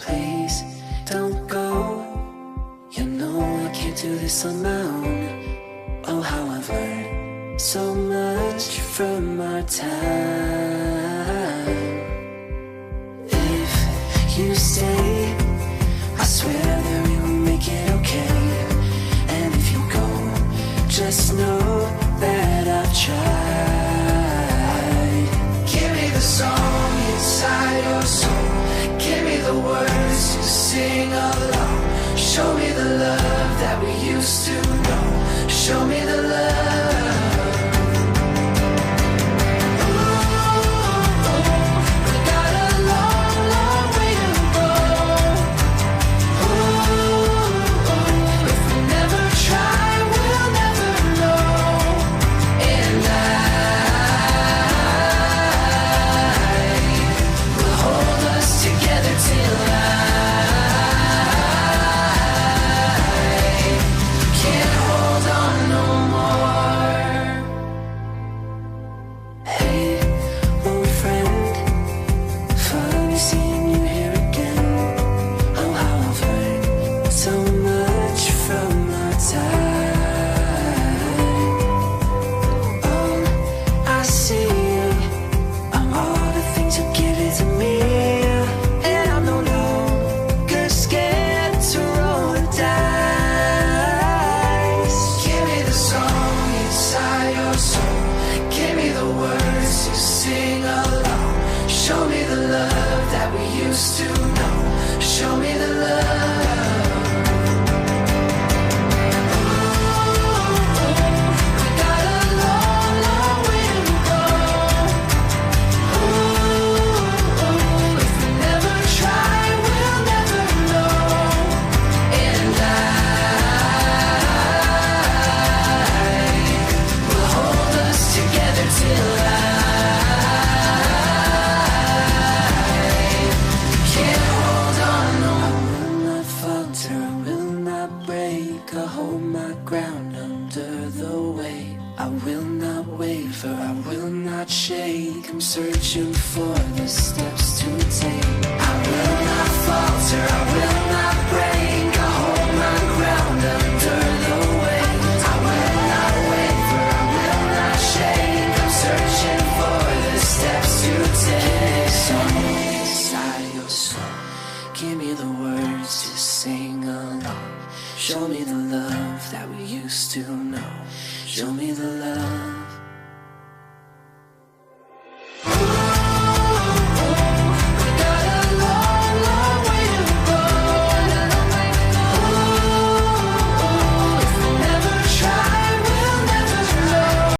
please don't go. You know I can't do this on my own. Oh, how I've learned so much from our time. If you stay, I swear that we will make it okay. And if you go, just know that I've tried. Give me the song inside your soul. Give me the words to sing along. Show me the love that we used to know. Show me the love. Show me the love that we used to know. Show me the love. We got a long, long way to go. If we never try, we'll never know. And life will hold us together till I hold my ground under the weight. I will not waver, I will not shake. I'm searching for the steps to take. I will not falter, I will not break. I hold my ground under the weight. I will not waver, I will not shake. I'm searching for the steps to take. Song inside your soul, give me the words to sing along. Show me the love that we used to know. Show me the love.